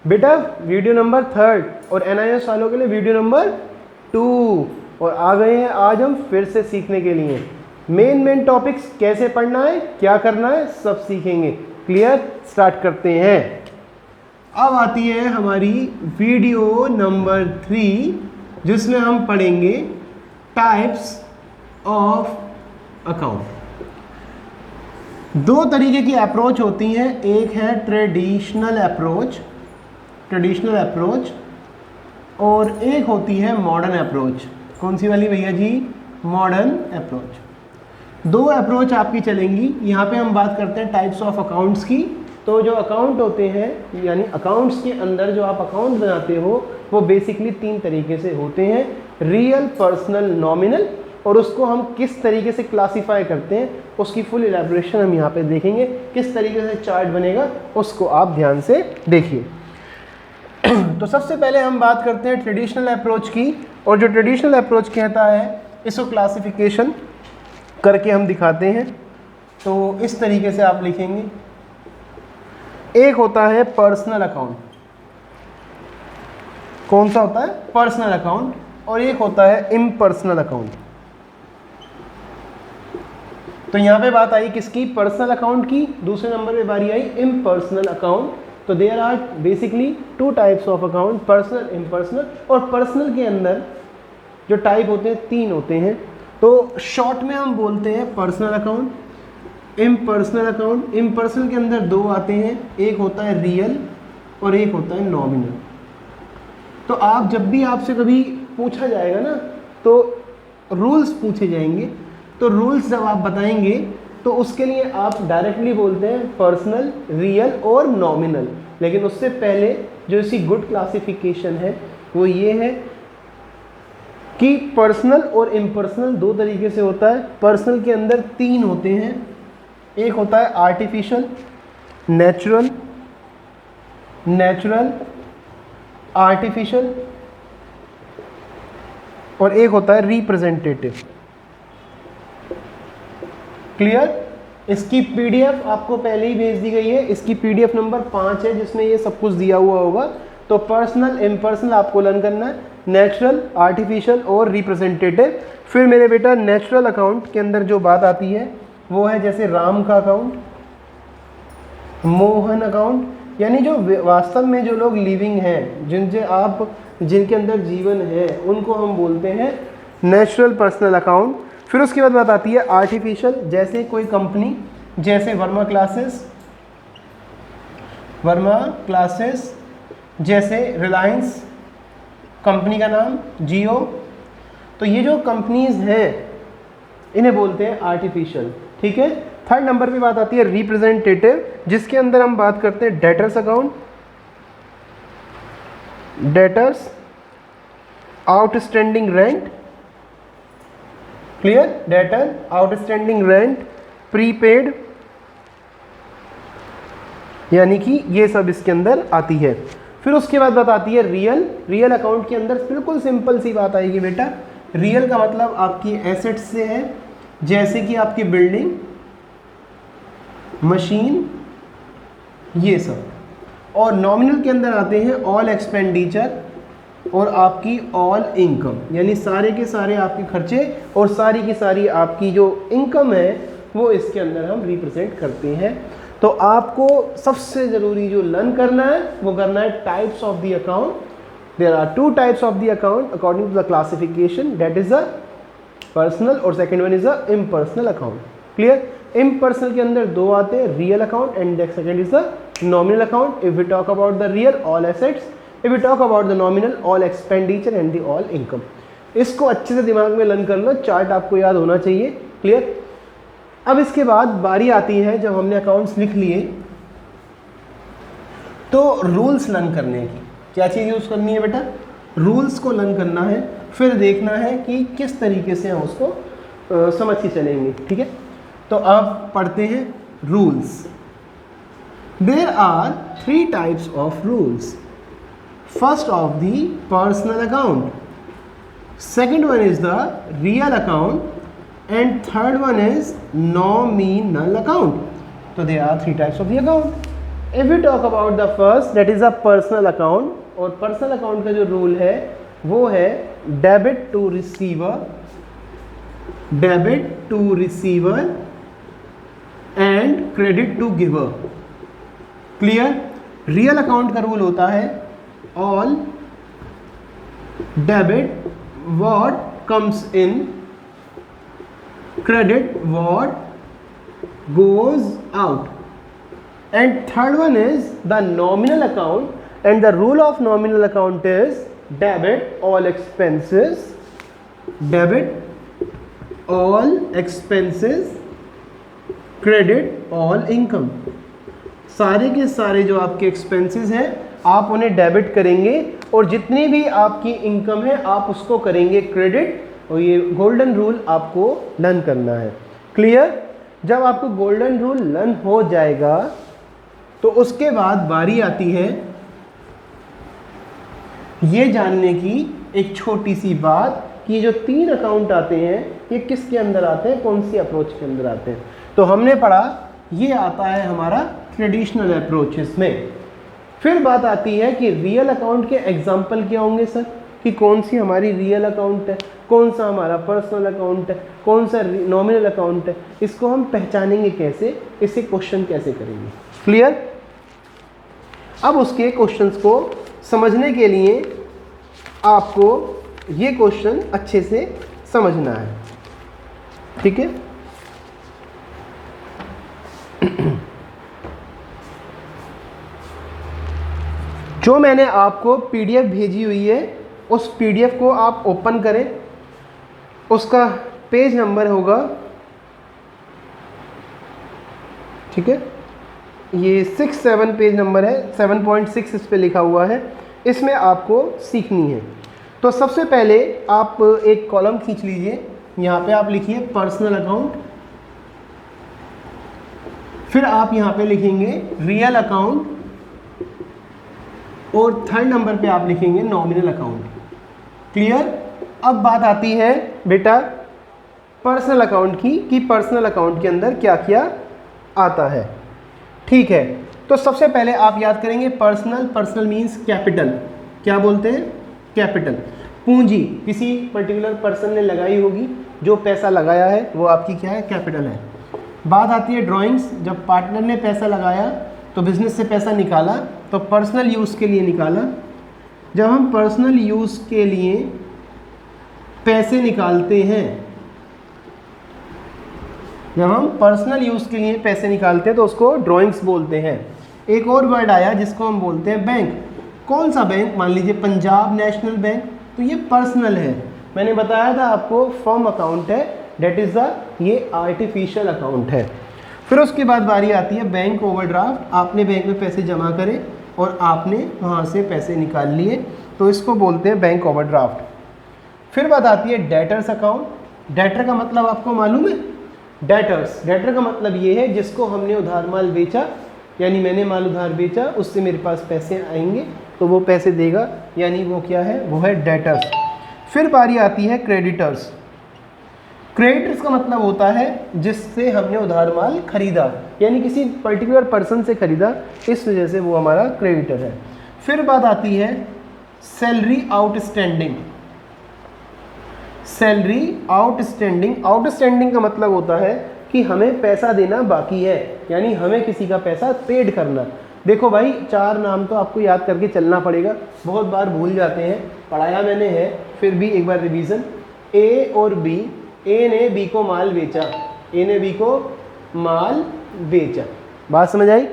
बेटा video number 3 और NIS वालों के लिए वीडियो नंबर 2। और आ गए हैं आज हम फिर से सीखने के लिए मेन टॉपिक्स कैसे पढ़ना है, क्या करना है, सब सीखेंगे। क्लियर? स्टार्ट करते हैं। अब आती है हमारी वीडियो नंबर 3 जिसमें हम पढ़ेंगे टाइप्स ऑफ अकाउंट। दो तरीके की अप्रोच होती हैं, एक है ट्रेडिशनल अप्रोच और एक होती है मॉडर्न अप्रोच। कौन सी वाली भैया जी? Modern approach. दो अप्रोच आपकी चलेंगी। यहाँ पे हम बात करते हैं टाइप्स ऑफ अकाउंट्स की। तो जो अकाउंट होते हैं यानी अकाउंट्स के अंदर जो आप अकाउंट बनाते हो वो बेसिकली 3 तरीके से होते हैं, रियल, पर्सनल, नॉमिनल। और उसको हम किस तरीके से क्लासीफाई करते हैं उसकी फुल इलैबोरेशन हम यहाँ पे देखेंगे। किस तरीके से चार्ट बनेगा उसको आप ध्यान से देखिए। तो सबसे पहले हम बात करते हैं ट्रेडिशनल अप्रोच की। और जो ट्रेडिशनल अप्रोच कहता है इसको क्लासिफिकेशन करके हम दिखाते हैं। तो इस तरीके से आप लिखेंगे, एक होता है पर्सनल अकाउंट। कौन सा होता है? Personal account. और एक होता है इम्पर्सनल अकाउंट। तो यहाँ पे बात आई किसकी? पर्सनल अकाउंट की। दूसरे नंबर पे बारी आई इम्पर्सनल अकाउंट। तो there are basically 2 types of account, personal, impersonal. और पर्सनल के अंदर जो टाइप होते हैं 3 होते हैं। तो शॉर्ट में हम बोलते हैं personal account, impersonal account. Impersonal के अंदर 2 आते हैं, एक होता है रियल और एक होता है नॉमिनल। तो आप जब भी आपसे कभी पूछा जाएगा ना तो रूल्स पूछे जाएंगे, तो रूल्स जब आप बताएंगे तो उसके लिए आप डायरेक्टली बोलते हैं पर्सनल, रियल और नॉमिनल। लेकिन उससे पहले जो इसकी गुड क्लासिफिकेशन है वो ये है कि पर्सनल और इम्पर्सनल 2 तरीके से होता है। पर्सनल के अंदर 3 होते हैं, एक होता है आर्टिफिशियल, नेचुरल, आर्टिफिशियल और एक होता है रिप्रेजेंटेटिव। क्लियर? इसकी PDF आपको पहले ही भेज दी गई है। इसकी PDF नंबर 5 है जिसमें ये सब कुछ दिया हुआ होगा। तो पर्सनल, इम्पर्सनल आपको लर्न करना है, नेचुरल, आर्टिफिशियल और रिप्रेजेंटेटिव। फिर मेरे बेटा नेचुरल अकाउंट के अंदर जो बात आती है वो है जैसे राम का अकाउंट, मोहन अकाउंट, यानी जो वास्तव में जो लोग लिविंग हैं, जिनके अंदर जीवन है, उनको हम बोलते हैं नेचुरल पर्सनल अकाउंट। फिर उसके बाद बात आती है आर्टिफिशियल, जैसे कोई कंपनी, जैसे वर्मा क्लासेस, जैसे रिलायंस कंपनी का नाम, जियो। तो ये जो कंपनीज हैं इन्हें बोलते हैं आर्टिफिशियल। ठीक है। 3rd नंबर पे बात आती है रिप्रेजेंटेटिव, जिसके अंदर हम बात करते हैं debtors account, debtors, outstanding rent. Clear? Debtor, outstanding rent, prepaid, यानी कि ये सब इसके अंदर आती है। फिर उसके बाद बात आती है रियल अकाउंट के अंदर बिल्कुल सिंपल सी बात आएगी बेटा। रियल का मतलब आपकी एसेट्स से है, जैसे कि आपकी बिल्डिंग, मशीन, ये सब। और नॉमिनल के अंदर आते हैं ऑल एक्सपेंडिचर और आपकी ऑल इनकम, यानी सारे के सारे आपके खर्चे और सारी की सारी आपकी जो इनकम है वो इसके अंदर हम रिप्रेजेंट करते हैं। तो आपको सबसे ज़रूरी जो लर्न करना है वो करना है types of the account. There are 2 types of the account according to the classification, that is a personal और second one is a impersonal account. Clear? Impersonal के अंदर 2 आते हैं, real account and the second is the nominal account. If we talk about the real, all assets, if we talk about the nominal, all expenditure and the all income. इसको अच्छे से दिमाग में learn कर लो, चार्ट आपको याद होना चाहिए। क्लियर? अब इसके बाद बारी आती है जब हमने अकाउंट्स लिख लिए तो रूल्स लर्न करने की। क्या चीज़ यूज़ करनी है बेटा? रूल्स को लर्न करना है, फिर देखना है कि किस तरीके से हम उसको समझ के चलेंगे। ठीक है? तो अब पढ़ते हैं rules. There are 3 types of rules. First of the personal account, second one is the real account and third one is nominal account. So there are 3 types of the account. If you talk about the first that is a personal account, और personal account का जो rule है वो है debit to receiver, debit to receiver and credit to giver. Clear? Real account का rule होता है all debit what comes in, credit what goes out, and third one is the nominal account, and the rule of nominal account is debit all expenses, debit all expenses, credit all income। सारे के सारे जो आपके expenses हैं आप उन्हें debit करेंगे और जितनी भी आपकी इनकम है आप उसको करेंगे क्रेडिट, और ये गोल्डन रूल आपको लर्न करना है। क्लियर? जब आपको गोल्डन रूल लर्न हो जाएगा तो उसके बाद बारी आती है ये जानने की एक छोटी सी बात कि जो 3 अकाउंट आते हैं ये किसके अंदर आते हैं, कौन सी अप्रोच के अंदर आते हैं। तो हमने पढ़ा ये आता है हमारा ट्रेडिशनल अप्रोचेस में। फिर बात आती है कि रियल अकाउंट के एग्जाम्पल क्या होंगे सर, कि कौन सी हमारी रियल अकाउंट है, कौन सा हमारा पर्सनल अकाउंट है, कौन सा नॉमिनल अकाउंट है, इसको हम पहचानेंगे कैसे, इसे क्वेश्चन कैसे करेंगे। क्लियर? अब उसके क्वेश्चंस को समझने के लिए आपको ये क्वेश्चन अच्छे से समझना है। ठीक है? जो मैंने आपको पीडीएफ भेजी हुई है उस पीडीएफ को आप ओपन करें, उसका पेज नंबर होगा, ठीक है, ये 6-7 पेज नंबर है, 7.6 इस पे लिखा हुआ है। इसमें आपको सीखनी है। तो सबसे पहले आप एक कॉलम खींच लीजिए, यहाँ पे आप लिखिए पर्सनल अकाउंट, फिर आप यहाँ पे लिखेंगे रियल अकाउंट, और थर्ड नंबर पे आप लिखेंगे नॉमिनल अकाउंट। क्लियर? अब बात आती है बेटा पर्सनल अकाउंट की, कि पर्सनल अकाउंट के अंदर क्या क्या आता है। ठीक है, तो सबसे पहले आप याद करेंगे पर्सनल, पर्सनल मीन्स कैपिटल। क्या बोलते हैं? कैपिटल। पूंजी किसी पर्टिकुलर पर्सन ने लगाई होगी, जो पैसा लगाया है वो आपकी क्या है? कैपिटल है। बात आती है ड्राइंग्स, जब पार्टनर ने पैसा लगाया तो बिजनेस से पैसा निकाला तो पर्सनल यूज़ के लिए निकाला। जब हम पर्सनल यूज़ के लिए पैसे निकालते हैं, जब हम पर्सनल यूज़ के लिए पैसे निकालते हैं तो उसको ड्राइंग्स बोलते हैं। एक और वर्ड आया जिसको हम बोलते हैं बैंक। कौन सा बैंक? मान लीजिए पंजाब नेशनल बैंक, तो ये पर्सनल है। मैंने बताया था आपको फर्म अकाउंट है, डेट इज़ द, ये आर्टिफिशियल अकाउंट है। फिर उसके बाद बारी आती है बैंक ओवरड्राफ्ट। आपने बैंक में पैसे जमा करे और आपने वहाँ से पैसे निकाल लिए, तो इसको बोलते हैं बैंक ओवरड्राफ्ट। फिर बात आती है डेटर्स अकाउंट। डेटर का मतलब आपको मालूम है? डेटर्स, डेटर का मतलब ये है जिसको हमने उधार माल बेचा, यानी मैंने माल उधार बेचा, उससे मेरे पास पैसे आएंगे तो वो पैसे देगा, यानी वो क्या है? वो है डेटर्स। फिर बारी आती है क्रेडिटर्स। क्रेडिटर्स का मतलब होता है जिससे हमने उधार माल खरीदा, यानी किसी पर्टिकुलर पर्सन से खरीदा, इस वजह से वो हमारा क्रेडिटर है। फिर बात आती है salary outstanding. Salary outstanding, outstanding का मतलब होता है कि हमें पैसा देना बाकी है, यानी हमें किसी का पैसा पेड करना। देखो भाई, 4 नाम तो आपको याद करके चलना पड़ेगा, बहुत बार भूल जाते हैं, पढ़ाया मैंने है, फिर भी एक बार रिवीजन। ए और बी, ए ने बी को माल बेचा, ए ने बी को माल बेचा, बात समझ आई?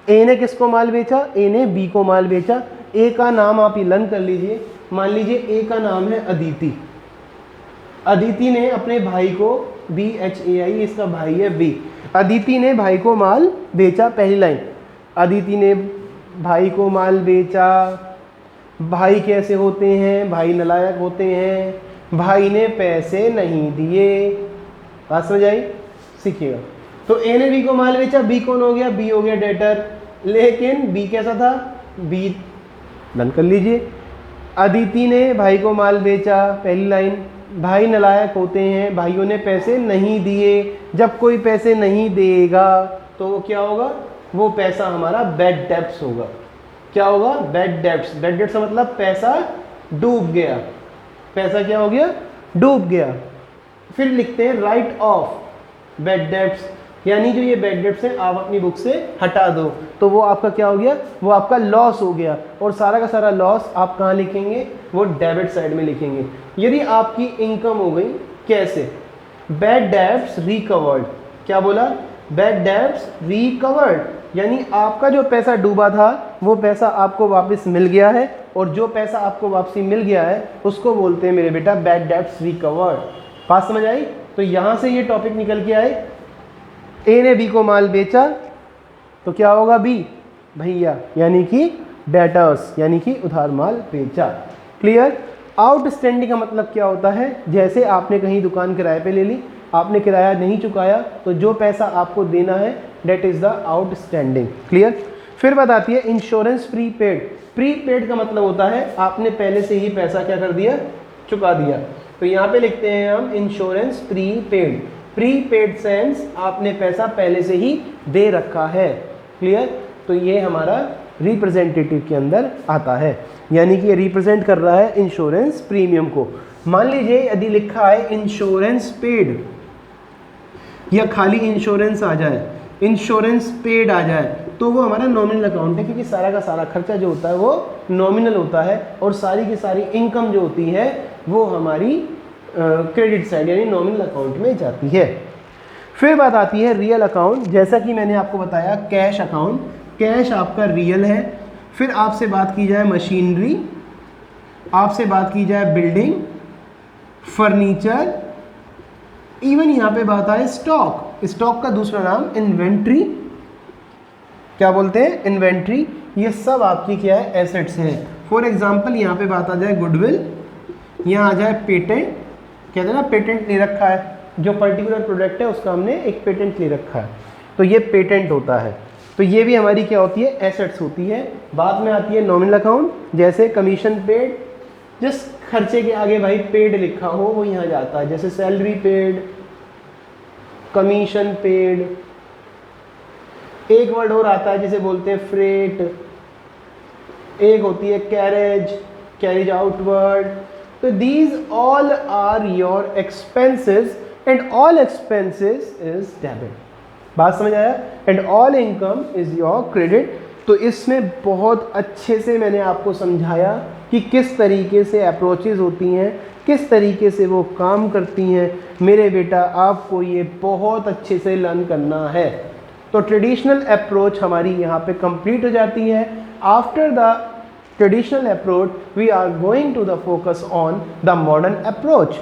ए ने किसको माल बेचा? ए ने बी को माल बेचा। ए का नाम आप लर्न कर लीजिए, मान लीजिए ए का नाम है अदिति। अदिति ने अपने भाई को, BHAI इसका भाई है बी, अदिति ने भाई को माल बेचा। पहली लाइन, अदिति ने भाई को माल बेचा। भाई कैसे होते हैं? भाई नालायक होते हैं। भाई ने पैसे नहीं दिए, बात समझ आई? सीखिएगा। तो ए ने बी को माल बेचा, बी कौन हो गया? बी हो गया डेटर। लेकिन बी कैसा था? बी डन कर लीजिए। अदिति ने भाई को माल बेचा, पहली लाइन, भाई नालायक होते हैं, भाइयों ने पैसे नहीं दिए। जब कोई पैसे नहीं देगा तो वो क्या होगा? वो पैसा हमारा बैड डेब्ट्स होगा। क्या होगा? Bad debts. बैड डेब्ट्स का मतलब पैसा डूब गया, पैसा क्या हो गया? डूब गया। फिर लिखते हैं राइट ऑफ बैड डेब्ट्स, यानी जो ये बैड डेब्ट्स है आप अपनी बुक से हटा दो, तो वो आपका क्या हो गया? वो आपका लॉस हो गया। और सारा का सारा लॉस आप कहाँ लिखेंगे? वो डेबिट साइड में लिखेंगे। यदि आपकी इनकम हो गई, कैसे? Bad debts recovered. क्या बोला? बैड डेब्ट्स रिकवर्ड, यानी आपका जो पैसा डूबा था वो पैसा आपको वापस मिल गया है, और जो पैसा आपको वापसी मिल गया है उसको बोलते हैं मेरे बेटा बैड डेब्ट्स रिकवर्ड। बात समझ आई? तो यहाँ से ये टॉपिक निकल के आए, ए ने बी को माल बेचा तो क्या होगा? बी भैया, यानी कि डेटर्स, यानी कि उधार माल बेचा। क्लियर? आउटस्टैंडिंग का मतलब क्या होता है? जैसे आपने कहीं दुकान किराए पे ले ली, आपने किराया नहीं चुकाया, तो जो पैसा आपको देना है that is the outstanding. Clear? फिर बात आती है इंश्योरेंस प्रीपेड। प्रीपेड का मतलब होता है आपने पहले से ही पैसा क्या कर दिया? चुका दिया। तो यहाँ पे लिखते हैं हम इंश्योरेंस प्रीपेड। प्रीपेड सेंस आपने पैसा पहले से ही दे रखा है। क्लियर? तो ये हमारा रिप्रेजेंटेटिव के अंदर आता है, यानी कि ये रिप्रेजेंट कर रहा है इंश्योरेंस प्रीमियम को। मान लीजिए यदि लिखा है इंश्योरेंस पेड, या खाली इंश्योरेंस आ जाए, इंश्योरेंस पेड आ जाए, तो वो हमारा नॉमिनल अकाउंट है, क्योंकि सारा का सारा खर्चा जो होता है वो नॉमिनल होता है, और सारी की सारी इनकम जो होती है वो हमारी क्रेडिट साइड यानी नॉमिनल अकाउंट में जाती है। फिर बात आती है रियल अकाउंट। जैसा कि मैंने आपको बताया कैश अकाउंट, कैश आपका रियल है। फिर आपसे बात की जाए मशीनरी, आपसे बात की जाए बिल्डिंग, फर्नीचर, इवन यहाँ पे बात आए स्टॉक। स्टॉक का दूसरा नाम इन्वेंट्री। क्या बोलते हैं? इन्वेंट्री। ये सब आपकी क्या है? एसेट्स हैं। फॉर एग्जांपल यहाँ पे बात आ जाए गुडविल, यहाँ आ जाए पेटेंट। कहते हैं ना पेटेंट ले रखा है, जो पर्टिकुलर प्रोडक्ट है उसका हमने एक पेटेंट ले रखा है, तो ये पेटेंट होता है। तो ये भी हमारी क्या होती है? एसेट्स होती है। बाद में आती है नॉमिनल अकाउंट, जैसे कमीशन पेड, जिस खर्चे के आगे भाई पेड लिखा हो वो यहाँ जाता है, जैसे सैलरी पेड, कमीशन पेड। एक वर्ड और आता है जिसे बोलते हैं फ्रेट, एक होती है कैरेज, कैरेज आउटवर्ड। तो these all are your expenses and all expenses is debit. बात समझ आया? And all income is your credit. तो इसमें बहुत अच्छे से मैंने आपको समझाया कि किस तरीके से अप्रोचेज होती हैं, किस तरीके से वो काम करती हैं। मेरे बेटा आपको ये बहुत अच्छे से लर्न करना है। तो ट्रेडिशनल अप्रोच हमारी यहाँ पे कंप्लीट हो जाती है। After the traditional approach we are going to the focus on the modern approach.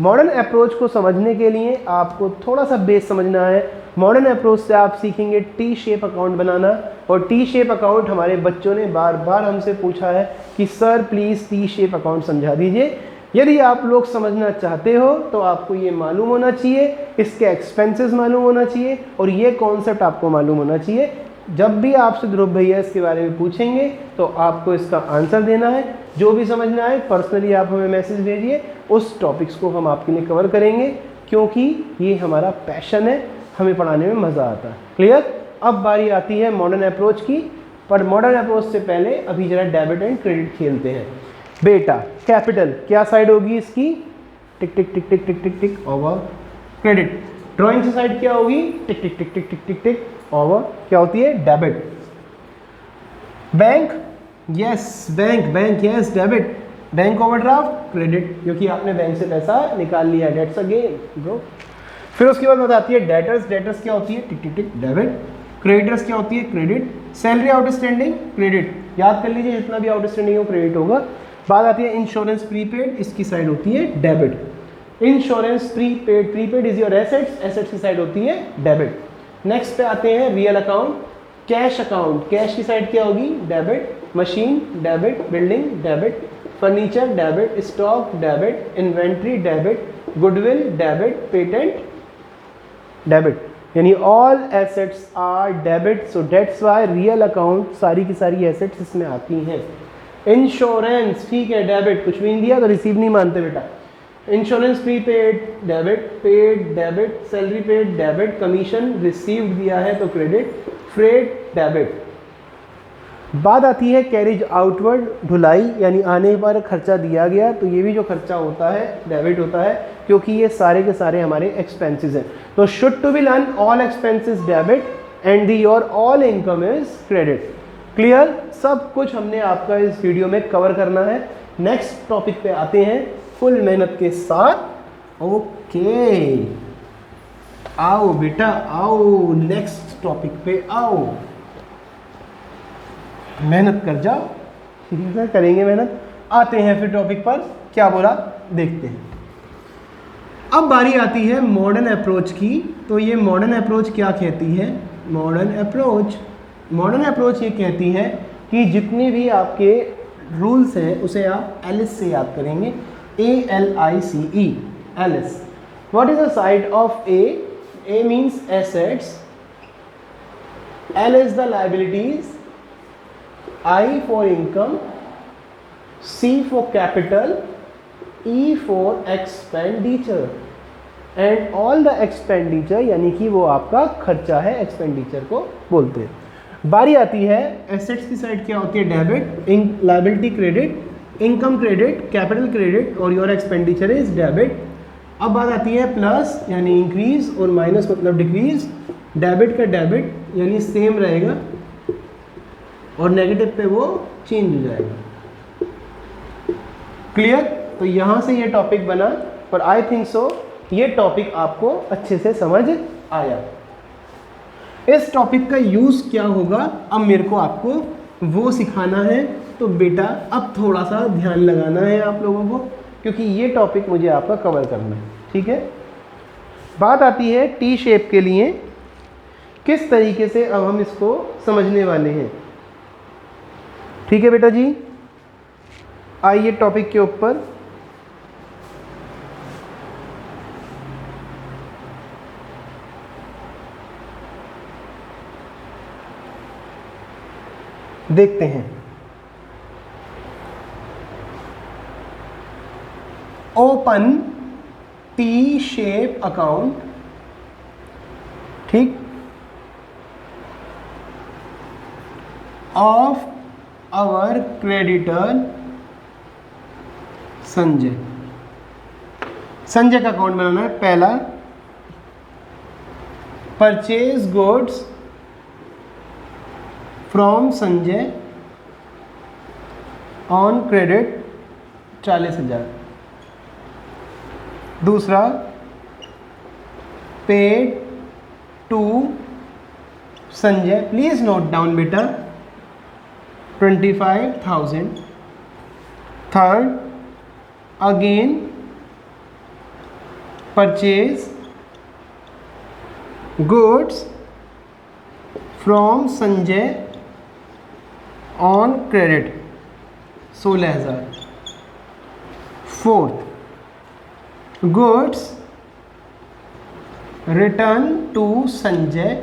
Modern approach को समझने के लिए आपको थोड़ा सा बेस समझना है। मॉडर्न अप्रोच से आप सीखेंगे टी शेप अकाउंट बनाना, और टी शेप अकाउंट हमारे बच्चों ने बार बार हमसे पूछा है कि sir please T shape account समझा दीजिए। यदि आप लोग समझना चाहते हो तो आपको ये मालूम होना चाहिए, इसके एक्सपेंसेस मालूम होना चाहिए, और ये कॉन्सेप्ट आपको मालूम होना चाहिए। जब भी आपसे ध्रुव भैया इसके बारे में पूछेंगे तो आपको इसका आंसर देना है। जो भी समझना है पर्सनली आप हमें मैसेज भेजिए, उस टॉपिक्स को हम आपके लिए कवर करेंगे, क्योंकि ये हमारा पैशन है, हमें पढ़ाने में मज़ा आता है। क्लियर? अब बारी आती है मॉडर्न अप्रोच की, पर मॉडर्न अप्रोच से पहले अभी जरा डेबिट एंड क्रेडिट खेलते हैं। बेटा कैपिटल क्या साइड होगी इसकी? टिक टिक टिक टिक टिक टिक टिक ओवर क्रेडिट। ड्राइंग से साइड क्या होगी? टिक टिक टिक टिक टिक टिक टिक ओवर क्या होती है? Debit. Bank, yes bank, bank yes debit. Bank overdraft credit, क्योंकि आपने बैंक से पैसा निकाल लिया, डेट्स अगेन ब्रो। फिर उसके बाद बताती है डेटर्स। डेटर्स क्या होती है? टिक टिक टिक डेबिट। क्रेडिटर्स क्या होती है? क्रेडिट। सैलरी आउटस्टैंडिंग क्रेडिट, याद कर लीजिए जितना भी आउटस्टैंडिंग हो क्रेडिट होगा। बात आती है इंश्योरेंस प्रीपेड, इसकी साइड होती है debit. Insurance prepaid, prepaid is your assets, assets की साइड होती है डेबिट। नेक्स्ट पे आते हैं real account, cash account. Cash की साइड क्या होगी? Debit. Machine debit, building debit, furniture debit, stock debit, inventory debit, goodwill debit, patent debit, यानी all assets are debit. So that's why real account सारी की सारी एसेट्स इसमें आती हैं। इंश्योरेंस ठीक है डेबिट, कुछ भी नहीं दिया तो रिसीव नहीं मानते बेटा। Insurance prepaid debit, paid debit, salary paid debit, commission received दिया है तो क्रेडिट, फ्रेट डेबिट। बात आती है कैरिज आउटवर्ड, ढुलाई यानी आने पर खर्चा दिया गया, तो ये भी जो खर्चा होता है डेबिट होता है, क्योंकि ये सारे के सारे हमारे एक्सपेंसेस हैं। तो should to be learn all expenses debit and the your all income is credit. Clear, सब कुछ हमने आपका इस वीडियो में कवर करना है। नेक्स्ट टॉपिक पे आते हैं फुल मेहनत के साथ। ओके, आओ बेटा आओ, नेक्स्ट टॉपिक पे आओ, मेहनत कर जाओ, ठीक है, करेंगे मेहनत। आते हैं फिर टॉपिक पर, क्या बोला देखते हैं। अब बारी आती है मॉडर्न अप्रोच की। तो ये मॉडर्न अप्रोच क्या कहती है? मॉडर्न अप्रोच ये कहती है कि जितने भी आपके रूल्स हैं उसे आप एलिस से याद करेंगे, ALICE, ALICE. What is the side of A means assets, L is the liabilities, I for income, C for capital, E for expenditure and all the expenditure यानी कि वो आपका खर्चा है, एक्सपेंडिचर को बोलते हैं। बारी आती है एसेट्स की साइड, क्या होती है? Debit, liability credit, income credit, capital credit और योर एक्सपेंडिचर इज डेबिट। अब बात आती है प्लस यानी इंक्रीज और माइनस मतलब डिक्रीज। डेबिट का डेबिट यानी सेम रहेगा और नेगेटिव पे वो चेंज हो जाएगा। क्लियर? तो यहाँ से ये टॉपिक बना और आई थिंक सो ये टॉपिक आपको अच्छे से समझ आया। इस टॉपिक का यूज़ क्या होगा अब मेरे को आपको वो सिखाना है। तो बेटा अब थोड़ा सा ध्यान लगाना है आप लोगों को, क्योंकि ये टॉपिक मुझे आपका कवर करना है, ठीक है। बात आती है टी शेप के लिए, किस तरीके से अब हम इसको समझने वाले हैं, ठीक है बेटा जी। आइए टॉपिक के ऊपर। देखते हैं। ओपन टी शेप अकाउंट, ठीक, of our creditor Sanjay. Sanjay का अकाउंट बनाना है। पहला, purchase goods from Sanjay on credit 40,000। दूसरा, paid to Sanjay, please note down बेटा, 25,000। Third, again purchase goods from Sanjay on credit 16,000। Fourth, goods return to Sanjay,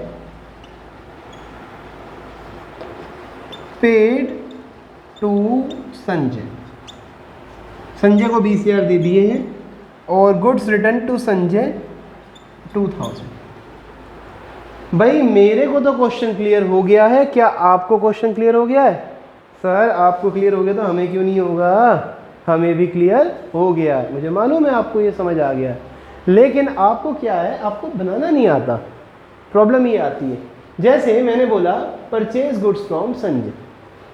paid to Sanjay. Sanjay को 20,000 दे दिए हैं और गुड्स रिटर्न टू संजय 2,000। भाई मेरे को तो क्वेश्चन क्लियर हो गया है, क्या आपको क्वेश्चन क्लियर हो गया है? सर आपको क्लियर हो गया तो हमें क्यों नहीं होगा? हमें भी क्लियर हो गया, मुझे मालूम है आपको ये समझ आ गया, लेकिन आपको क्या है, आपको बनाना नहीं आता। प्रॉब्लम ये आती है, जैसे मैंने बोला परचेज गुड्स फ्रॉम संजय।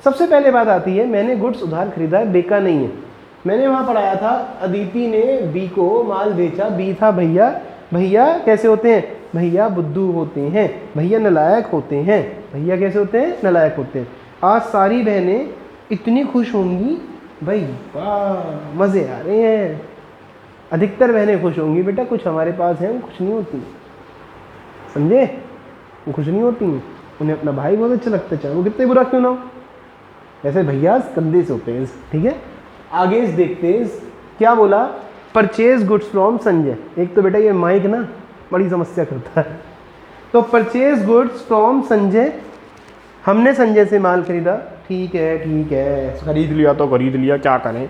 सबसे पहले बात आती है मैंने गुड्स उधार खरीदा है, बेका नहीं है। मैंने वहाँ पढ़ाया था अदिति ने बी को माल बेचा, बी था भैया। भैया कैसे होते हैं? भैया बुद्धू होते हैं, भैया नालायक होते हैं। भैया कैसे होते हैं? नालायक होते हैं। आज सारी बहनें इतनी खुश होंगी, भाई वाह मज़े आ रहे हैं। अधिकतर बहनें खुश होंगी बेटा, कुछ हमारे पास हैं वो खुश नहीं होती, समझे? वो खुश नहीं होती, उन्हें अपना भाई बहुत अच्छा लगता है, चाहे वो कितने बुरा क्यों ना हो। ऐसे भैया कंधे से होते हैं, ठीक है। आगे इस देखते हैं क्या बोला, परचेज गुड्स फ्रॉम संजय। एक तो बेटा ये माइक ना बड़ी समस्या करता है। तो परचेज गुड्स फ्रॉम संजय, हमने संजय से माल खरीदा, ठीक है, खरीद लिया तो खरीद लिया, क्या करें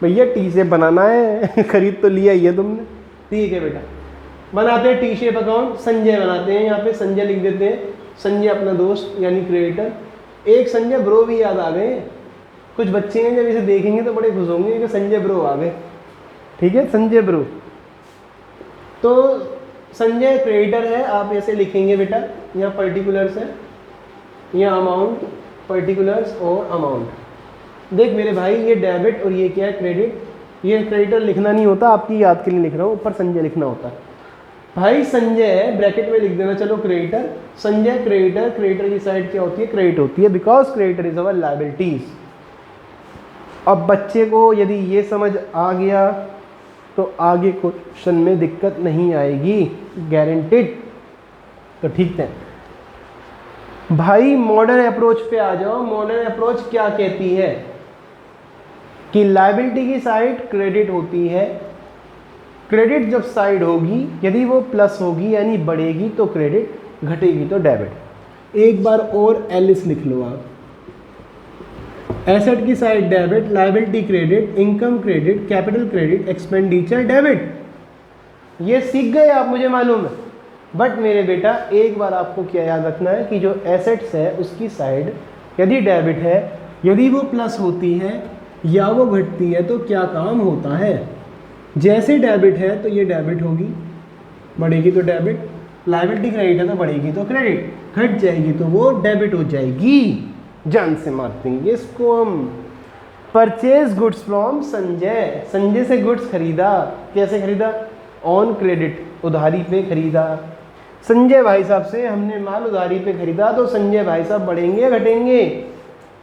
भैया, टी शेप बनाना है खरीद तो लिया ही है तुमने, ठीक है बेटा। बनाते हैं टी शेप अकाउंट, संजय बनाते हैं, यहाँ पे संजय लिख देते हैं संजय अपना दोस्त यानी क्रिएटर। एक संजय ब्रो भी याद आ गए, कुछ बच्चे हैं जब इसे देखेंगे तो बड़े खुश होंगे कि संजय ब्रो आ गए, ठीक है, संजय ब्रो। तो संजय क्रेडिटर है, आप ऐसे लिखेंगे बेटा, यहाँ पर्टिकुलर्स है, यहाँ अमाउंट, पर्टिकुलर्स और अमाउंट। देख मेरे भाई ये डेबिट और ये क्या है क्रेडिट, ये क्रेडिटर लिखना नहीं होता, आपकी याद के लिए लिख रहा हूँ, ऊपर संजय लिखना होता है। भाई संजय ब्रैकेट में लिख देना, चलो क्रेडिटर, संजय क्रेडिटर, क्रेडिटर की साइड क्या होती है, क्रेडिट होती है, because creditor is our liabilities. अब बच्चे को यदि ये समझ आ गया तो आगे क्वेश्चन में दिक्कत नहीं आएगी, गारंटेड। तो ठीक है भाई, मॉडर्न अप्रोच पे आ जाओ। मॉडर्न अप्रोच क्या कहती है कि लायबिलिटी की साइड क्रेडिट होती है, क्रेडिट जब साइड होगी यदि वो प्लस होगी यानी बढ़ेगी तो क्रेडिट, घटेगी तो डेबिट। एक बार और एलिस लिख लो आप, एसेट की side debit, liability credit, income credit, capital credit, expenditure debit. ये सीख गए आप, मुझे मालूम है, बट मेरे बेटा एक बार आपको क्या याद रखना है कि जो एसेट्स है उसकी साइड यदि डेबिट है, यदि वो प्लस होती है या वो घटती है तो क्या काम होता है। जैसे डेबिट है तो ये डेबिट होगी, बढ़ेगी तो डेबिट, लायबिलिटी क्रेडिट है तो बढ़ेगी तो क्रेडिट, घट जाएगी तो वो डेबिट हो जाएगी। जान से मारते हैं इसको हम। Purchase goods from Sanjay, Sanjay से गुड्स खरीदा, कैसे खरीदा, ऑन क्रेडिट, उधारी पे खरीदा। संजय भाई साहब से हमने माल उधारी पे खरीदा तो संजय भाई साहब बढ़ेंगे या घटेंगे।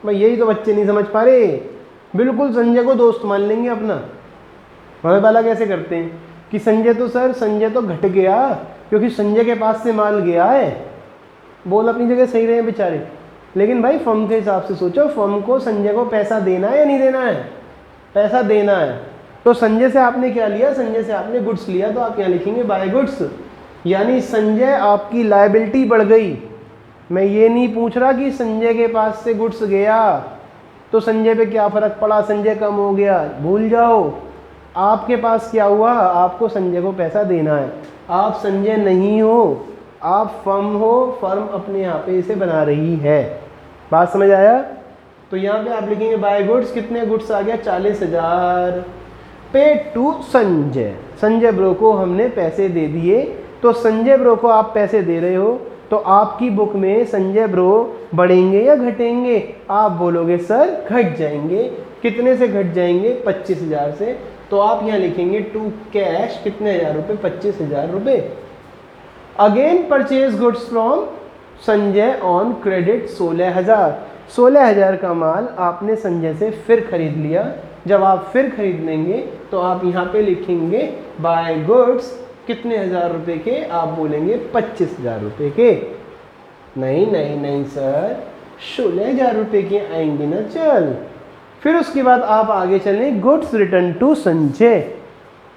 भाई यही तो बच्चे नहीं समझ पा रहे, बिल्कुल संजय को दोस्त मान लेंगे अपना। हमें वाला कैसे करते हैं कि संजय तो सर, संजय तो घट गया क्योंकि संजय के पास से माल गया है। बोल अपनी जगह सही रहे बेचारे, लेकिन भाई फर्म के हिसाब से सोचो, फर्म को संजय को पैसा देना है या नहीं देना है, पैसा देना है। तो संजय से आपने क्या लिया, संजय से आपने गुड्स लिया, तो आप यहाँ लिखेंगे बाय गुड्स, यानी संजय आपकी लायबिलिटी बढ़ गई। मैं ये नहीं पूछ रहा कि संजय के पास से गुड्स गया तो संजय पे क्या फ़र्क पड़ा, संजय कम हो गया, भूल जाओ। आपके पास क्या हुआ, आपको संजय को पैसा देना है। आप संजय नहीं हो, आप फर्म हो, फर्म अपने यहाँ पे इसे बना रही है। बात समझ आया। तो यहाँ पे आप लिखेंगे बाय गुड्स, कितने गुड्स आ गया, 40,000। पे टू संजय, संजय ब्रो को हमने पैसे दे दिए। तो संजय ब्रो को आप पैसे दे रहे हो तो आपकी बुक में संजय ब्रो बढ़ेंगे या घटेंगे। आप बोलोगे सर घट जाएंगे। कितने से घट जाएंगे, 25,000 से। तो आप यहाँ लिखेंगे टू कैश, कितने हज़ार रुपये, 25,000 रुपये। Again purchase goods from Sanjay on credit 16,000। 16,000 का माल आपने संजय से फिर खरीद लिया। जब आप फिर खरीद लेंगे तो आप यहाँ पे लिखेंगे बाय गुड्स, कितने हज़ार रुपये के, आप बोलेंगे 25,000 रुपये के। नहीं नहीं नहीं सर, 16,000 रुपये के आएंगे ना। चल फिर उसके बाद आप आगे चलें, goods return to Sanjay.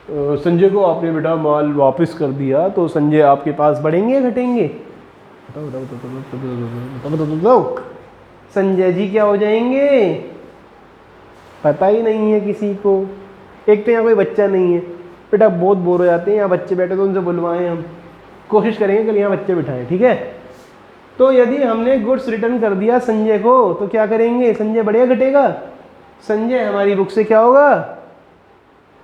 Sanjay को आपने बेटा माल वापस कर दिया तो संजय आपके पास बढ़ेंगे घटेंगे, बताओ बताओ बताओ बताओ बताओ। संजय जी क्या हो जाएंगे, पता ही नहीं है किसी को। एक तो यहाँ कोई बच्चा नहीं है बेटा, बहुत बोर हो जाते हैं यहाँ बच्चे बैठे, तो उनसे बुलवाएं हम, कोशिश करेंगे कल यहाँ बच्चे बिठाएं, ठीक है। तो यदि हमने गुड्स रिटर्न कर दिया संजय को तो क्या करेंगे, संजय बढ़ेगा घटेगा, संजय हमारी बुक से क्या होगा,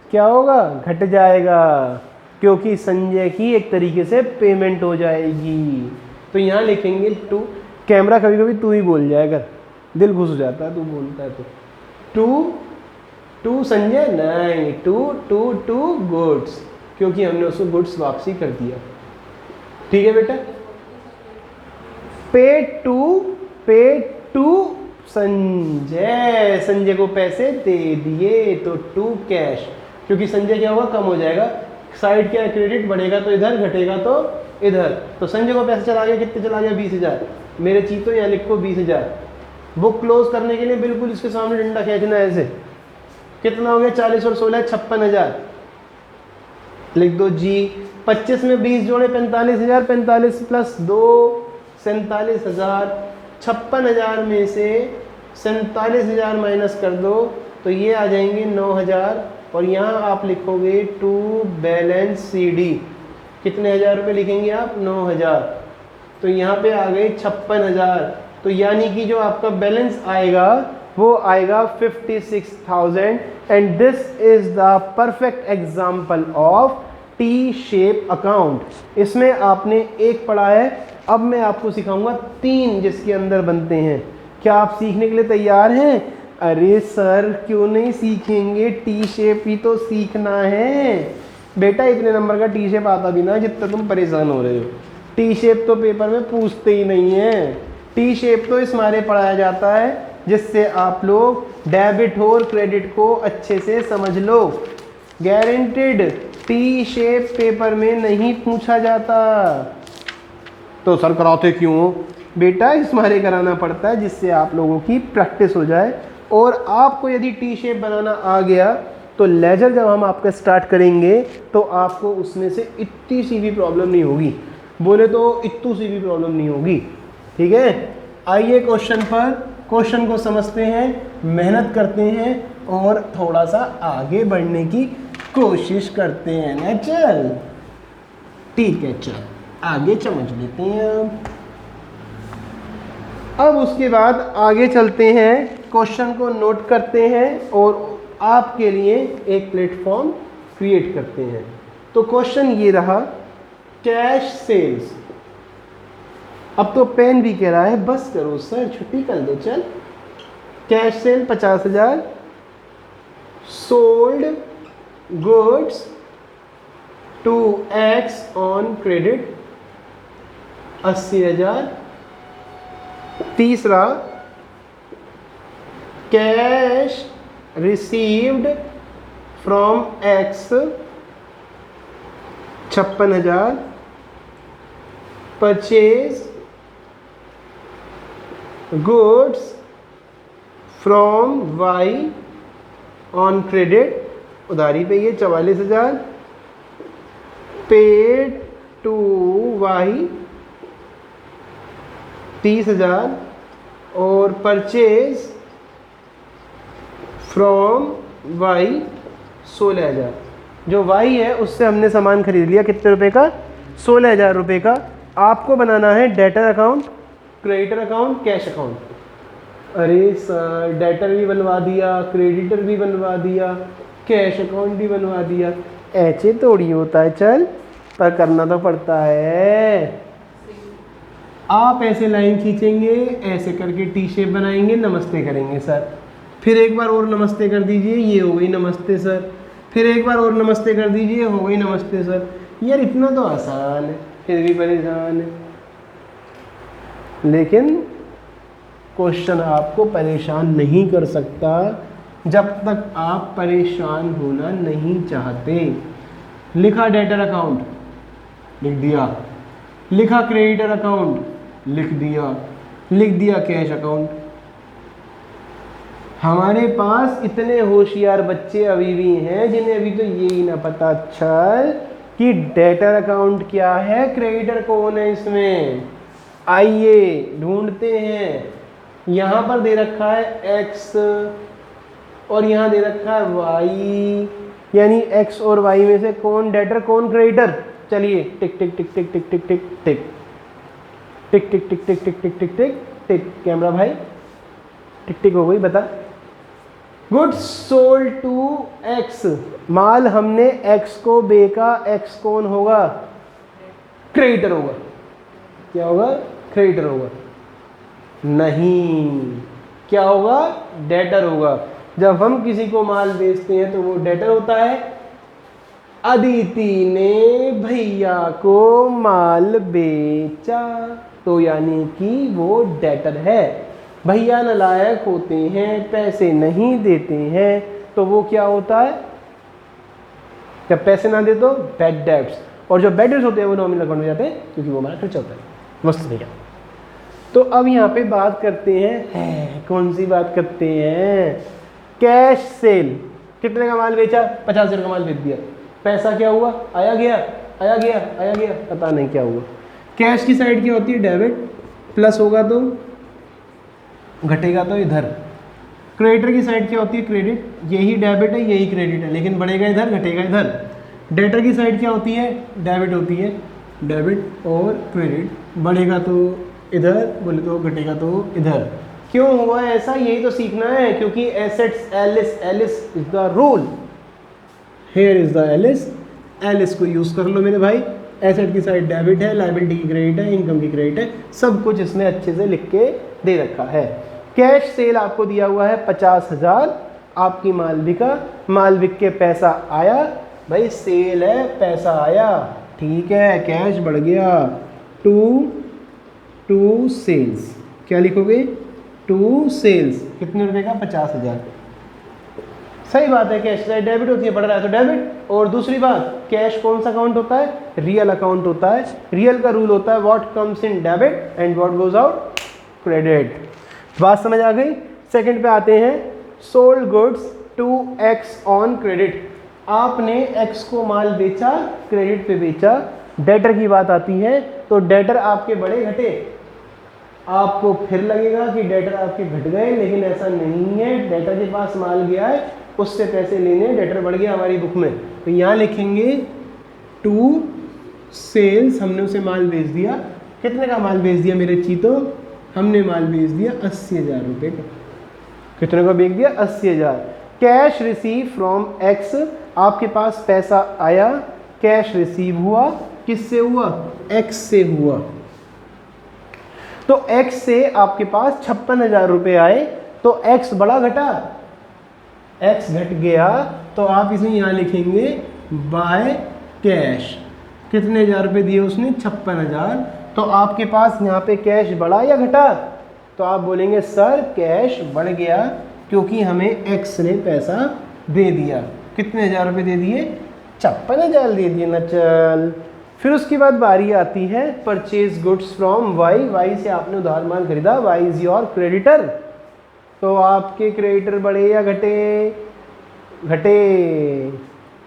क्या होगा, घट जाएगा, क्योंकि संजय की एक तरीके से पेमेंट हो जाएगी। तो यहाँ लिखेंगे टू, कैमरा कभी कभी तू ही बोल जाएगा, दिल घुस जाता है तू बोलता है तो, टू टू संजय नहीं, टू गुड्स, क्योंकि हमने उसको गुड्स वापसी कर दिया। ठीक है बेटा। पे टू संजय, संजय को पैसे दे दिए तो टू कैश, क्योंकि संजय क्या होगा, कम हो जाएगा। साइड क्या है, क्रेडिट, बढ़ेगा तो इधर, घटेगा तो इधर। तो संजय को पैसे चला गया, कितने चला गया, 20,000। मेरे चीज तो यहाँ लिखो 20,000। बुक क्लोज करने के लिए बिल्कुल इसके सामने डंडा खींचना है ऐसे। कितना हो गया, 40 और 16 56,000। लिख दो जी। 25 में 20 जोड़े 45,000, 45 प्लस 2 47,000। 56,000 में से 47,000 माइनस कर दो तो ये आ जाएंगे 9,000। और यहाँ आप लिखोगे टू बैलेंस CD, कितने हज़ार रुपये लिखेंगे आप, 9,000। तो यहाँ पे आ गए 56,000। तो यानी कि जो आपका बैलेंस आएगा वो आएगा 56,000 and this is the perfect example of T shape account. इसमें आपने एक पढ़ा है, अब मैं आपको सिखाऊंगा 3 जिसके अंदर बनते हैं। क्या आप सीखने के लिए तैयार हैं? अरे सर क्यों नहीं सीखेंगे, टी शेप ही तो सीखना है बेटा। इतने नंबर का टी शेप आता भी ना जितना तुम परेशान हो रहे हो। टी शेप तो पेपर में पूछते ही नहीं है। टी शेप तो इस मारे पढ़ाया जाता है जिससे आप लोग डेबिट और क्रेडिट को अच्छे से समझ लो। गारंटेड टी शेप पेपर में नहीं पूछा जाता। तो सर कराते क्यों? बेटा इस मारे कराना पड़ता है जिससे आप लोगों की प्रैक्टिस हो जाए। और आपको यदि टी शेप बनाना आ गया तो लेजर जब हम आपका स्टार्ट करेंगे तो आपको उसमें से इतनी सी भी प्रॉब्लम नहीं होगी। बोले तो इतनी सी भी प्रॉब्लम नहीं होगी। ठीक है, आइए क्वेश्चन पर, क्वेश्चन को समझते हैं, मेहनत करते हैं और थोड़ा सा आगे बढ़ने की कोशिश करते हैं ना। चल ठीक है, चल आगे समझ लेते हैं। अब उसके बाद आगे चलते हैं, क्वेश्चन को नोट करते हैं और आपके लिए एक प्लेटफॉर्म क्रिएट करते हैं। तो क्वेश्चन ये रहा, कैश सेल्स। अब तो पेन भी कह रहा है बस करो सर छुट्टी कर दो। चल, cash sale 50,000, sold goods to X on credit 80,000। तीसरा, cash received from X 56,000, purchase goods from Y on credit, उधारी पे ये 44,000, पेड टू वाई 30,000 और परचेज फ्रॉम वाई 16,000। जो वाई है उससे हमने सामान खरीद लिया कितने रुपए का? 16,000 रुपये का। आपको बनाना है debtor account, creditor account, cash account. अरे सर डेटर भी बनवा दिया, क्रेडिटर भी बनवा दिया, कैश अकाउंट भी बनवा दिया, ऐसे थोड़ी होता है। चल पर करना तो पड़ता है। आप ऐसे लाइन खींचेंगे, ऐसे करके टी शेप बनाएंगे, नमस्ते करेंगे सर, फिर एक बार और नमस्ते कर दीजिए, ये हो गई नमस्ते सर, फिर एक बार और नमस्ते कर दीजिए, हो गई नमस्ते सर। यार इतना तो आसान है, फिर भी परेशान है। लेकिन क्वेश्चन आपको परेशान नहीं कर सकता जब तक आप परेशान होना नहीं चाहते। लिखा डेटर अकाउंट, लिख दिया। लिखा क्रेडिटर अकाउंट, लिख दिया। लिख दिया कैश अकाउंट। हमारे पास इतने होशियार बच्चे अभी भी हैं जिन्हें अभी तो यही ना पता चल कि डेटर अकाउंट क्या है, क्रेडिटर कौन है इसमें। आइए ढूंढते हैं। यहाँ पर दे रखा है x और यहाँ दे रखा है y, यानी x और y में से कौन डेटर कौन क्रेडिटर। चलिए टिक टिक टिक टिक टिक टिक टिक टिक टिक टिक टिक टिक टिक टिक टिक टिक टिक। कैमरा भाई टिक टिक हो गई, बता। गुड्स सोल्ड टू एक्स, माल हमने x को बेचा, x कौन होगा? क्रेडिटर होगा। क्या होगा? क्रेडिटर होगा। नहीं, क्या होगा? डेटर होगा। जब हम किसी को माल बेचते हैं तो वो डेटर होता है। अदिति ने भैया को माल बेचा तो यानी कि वो डेटर है। भैया नालायक होते हैं, पैसे नहीं देते हैं तो वो क्या होता है? जब पैसे ना दे तो बैड डेट्स, और जो बैड डेट्स होते हैं वो नॉमिनल अकाउंट में जाते हैं क्योंकि वो हमारा खर्चा होता है। मस्त भैया। तो अब यहाँ पे बात करते हैं, कौन सी बात करते हैं? Cash cell. कितने का माल बेचा? 50,000 का माल बेच दिया। पैसा क्या हुआ? आया गया, आया गया, आया गया, पता नहीं क्या हुआ। कैश की साइड क्या होती है? डेबिट। प्लस होगा तो घटेगा तो इधर। क्रेडिटर की साइड क्या होती है? क्रेडिट। यही डेबिट है, यही क्रेडिट है, लेकिन बढ़ेगा इधर, घटेगा इधर। डेटर की साइड क्या होती है? डेबिट होती है। डेबिट और क्रेडिट बढ़ेगा तो इधर, बोले तो घटेगा तो इधर। क्यों हुआ ऐसा, यही तो सीखना है, क्योंकि assets ALICE, ALICE is the rule, here is the ALICE, ALICE को यूज कर लो मेरे भाई। एसेट की साइड डेबिट है, लायबिलिटी की क्रेडिट है, इनकम की क्रेडिट है, सब कुछ इसने अच्छे से लिख के दे रखा है। कैश सेल आपको दिया हुआ है 50,000, आपकी माल बिका, माल बिक के पैसा आया, भाई सेल है पैसा आया, ठीक है, कैश बढ़ गया। टू सेल्स, क्या लिखोगे, टू सेल्स, कितने रुपए का, 50,000। सही बात है, कैश साइड डेबिट होती है, बढ़ रहा है तो डेबिट। और दूसरी बात, कैश कौन सा अकाउंट होता है, रियल अकाउंट होता है। रियल का रूल होता है what comes in debit and what goes out credit. बात समझ आ गई। सेकंड पे आते हैं, sold goods to X on credit, आपने एक्स को माल बेचा, क्रेडिट पे बेचा। डेटर की बात आती है तो डेटर आपके बड़े घटे, आपको फिर लगेगा कि डेटर आपके घट गए, लेकिन ऐसा नहीं है। डेटर के पास माल गया है, उससे पैसे लेने, डेटर बढ़ गया हमारी बुक में, तो यहाँ लिखेंगे टू सेल्स, हमने उसे माल बेच दिया। कितने का माल बेच दिया मेरे चीतो, हमने माल बेच दिया 80,000 रुपये का। कितने का बेच दिया, 80,000। कैश रिसीव फ्रॉम एक्स, आपके पास पैसा आया, कैश रिसीव हुआ, किससे हुआ, एक्स से हुआ। तो x से आपके पास 56,000 रुपये आए, तो x बड़ा घटा, x घट गया, तो आप इसे यहाँ लिखेंगे बाय कैश। कितने हज़ार रुपये दिए उसने, 56,000, तो आपके पास यहाँ पे कैश बढ़ा या घटा, तो आप बोलेंगे सर कैश बढ़ गया, क्योंकि हमें x ने पैसा दे दिया। कितने हज़ार रुपये दे दिए, 56,000 दे दिए ना। चल, फिर उसके बाद बारी आती है purchase goods from Y, Y से आपने उधार माल खरीदा, वाई इज योर क्रेडिटर, तो आपके क्रेडिटर बढ़े या घटे, घटे।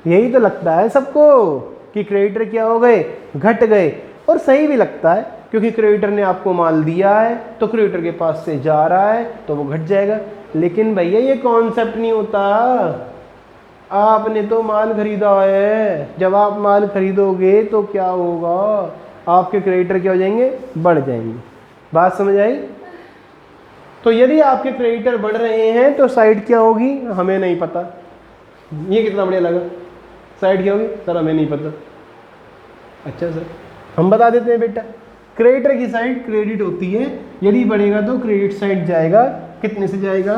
यही तो लगता है सबको कि क्रेडिटर क्या हो गए, घट गए, और सही भी लगता है, क्योंकि क्रेडिटर ने आपको माल दिया है तो क्रेडिटर के पास से जा रहा है तो वो घट जाएगा। लेकिन भैया ये कॉन्सेप्ट नहीं होता, आपने तो माल खरीदा है, जब आप माल खरीदोगे तो क्या होगा, आपके क्रेडिटर क्या हो जाएंगे, बढ़ जाएंगे। बात समझ आई। तो यदि आपके क्रेडिटर बढ़ रहे हैं तो साइड क्या होगी, हमें नहीं पता। ये कितना बढ़िया लगा, साइड क्या होगी, सर हमें नहीं पता। अच्छा सर हम बता देते हैं बेटा, क्रेडिटर की साइड क्रेडिट होती है, यदि बढ़ेगा तो क्रेडिट साइड जाएगा, कितने से जाएगा,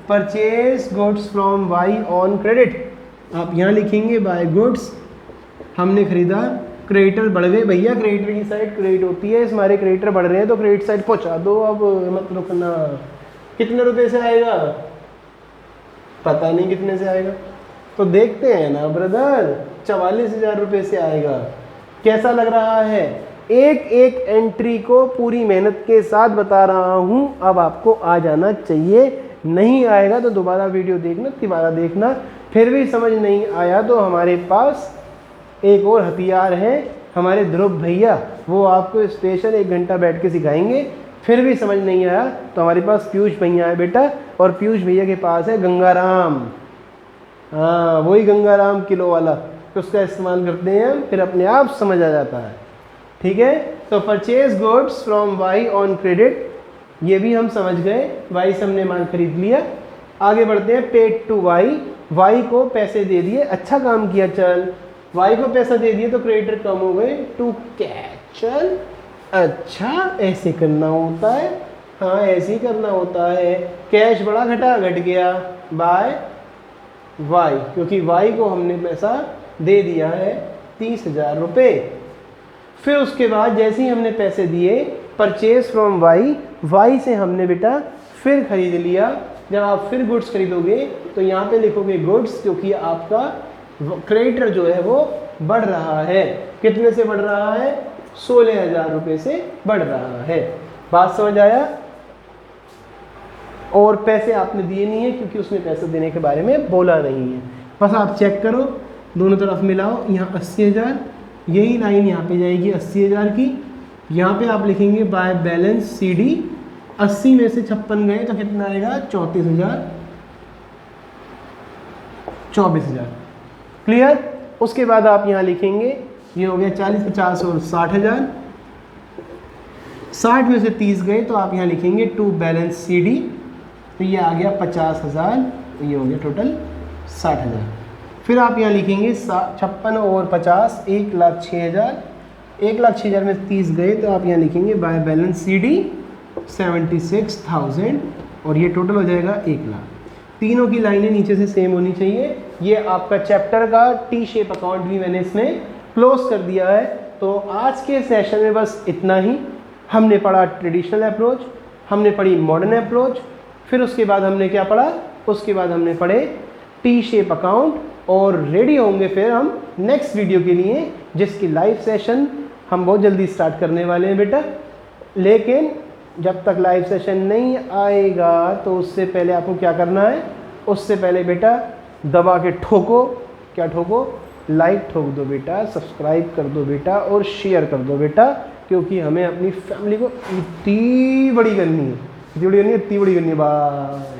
purchase goods from Y on credit. आप यहाँ लिखेंगे बाय गुड्स, हमने खरीदा, क्रेडिटर बढ़ गए, भैया क्रेडिटर की साइड क्रेडिट होती है, हमारे क्रेडिटर बढ़ रहे हैं तो क्रेडिट साइड पहुँचा दो, अब मत रुकना। कितने रुपए से आएगा, पता नहीं कितने से आएगा, तो देखते हैं ना ब्रदर, 44,000 रुपये से आएगा। कैसा लग रहा है, एक एक एंट्री को पूरी मेहनत के साथ बता रहा हूँ, अब आपको आ जाना चाहिए। नहीं आएगा तो दोबारा वीडियो देखना, तिबारा देखना, फिर भी समझ नहीं आया तो हमारे पास एक और हथियार है, हमारे ध्रुव भैया, वो आपको स्पेशल 1 घंटा बैठ के सिखाएंगे। फिर भी समझ नहीं आया तो हमारे पास पीयूष भैया है बेटा, और पीयूष भैया के पास है गंगाराम, हाँ वही गंगाराम किलो वाला, तो उसका इस्तेमाल करते हैं हम, फिर अपने आप समझ आ जाता है। ठीक है, तो purchase goods from Y on credit, ये भी हम समझ गए, वाई से हमने माल खरीद लिया। आगे बढ़ते हैं, पेड टू वाई, वाई को पैसे दे दिए, अच्छा काम किया। चल, वाई को पैसा दे दिए तो क्रेडिटर कम हो गए, टू कैश। चल अच्छा, ऐसे करना होता है, हाँ ऐसे ही करना होता है। कैश बड़ा घटा, घट गया बाय वाई, क्योंकि वाई को हमने पैसा दे दिया है 30,000 रुपये। फिर उसके बाद जैसे ही हमने पैसे दिए, परचेज फ्रॉम वाई, वाई से हमने बेटा फिर खरीद लिया। जब आप फिर गुड्स खरीदोगे तो यहाँ पे लिखोगे गुड्स, क्योंकि आपका क्रेडिटर जो है वो बढ़ रहा है। कितने से बढ़ रहा है, 16,000 रुपये से बढ़ रहा है। बात समझ आया। और पैसे आपने दिए नहीं है, क्योंकि उसने पैसे देने के बारे में बोला नहीं है। बस आप चेक करो, दोनों तरफ मिलाओ, यहाँ 80,000, यही लाइन यहाँ पे जाएगी 80,000 की। यहाँ पे आप लिखेंगे बाय बैलेंस CD, 80 में से 56 गए तो कितना आएगा, 34,000, 24,000। क्लियर। उसके बाद आप यहाँ लिखेंगे, ये हो गया 40, 50 और 60,000। 60 में से 30 गए तो आप यहाँ लिखेंगे टू बैलेंस CD, तो ये आ गया 50,000, तो ये हो गया टोटल 60,000। फिर आप यहाँ लिखेंगे 56 और 50 1,06,000, 1,06,000 में 30 गए तो आप यहाँ लिखेंगे बाय बैलेंस CD 76,000 और ये टोटल हो जाएगा 1,00,000। तीनों की लाइनें नीचे से सेम होनी चाहिए। ये आपका चैप्टर का टी शेप अकाउंट भी मैंने इसमें क्लोज कर दिया है। तो आज के सेशन में बस इतना ही। हमने पढ़ा ट्रेडिशनल अप्रोच, हमने पढ़ी मॉडर्न अप्रोच, फिर उसके बाद हमने क्या पढ़ा, उसके बाद हमने पढ़े टी शेप अकाउंट, और रेडी होंगे फिर हम नेक्स्ट वीडियो के लिए, जिसकी लाइव सेशन हम बहुत जल्दी स्टार्ट करने वाले हैं बेटा। लेकिन जब तक लाइव सेशन नहीं आएगा तो उससे पहले आपको क्या करना है, उससे पहले बेटा दबा के ठोको, क्या ठोको, लाइक ठोक दो बेटा, सब्सक्राइब कर दो बेटा और शेयर कर दो बेटा, क्योंकि हमें अपनी फैमिली को इतनी बड़ी करनी है, इतनी बड़ी करनी है, इतनी बड़ी करनी है। बाय।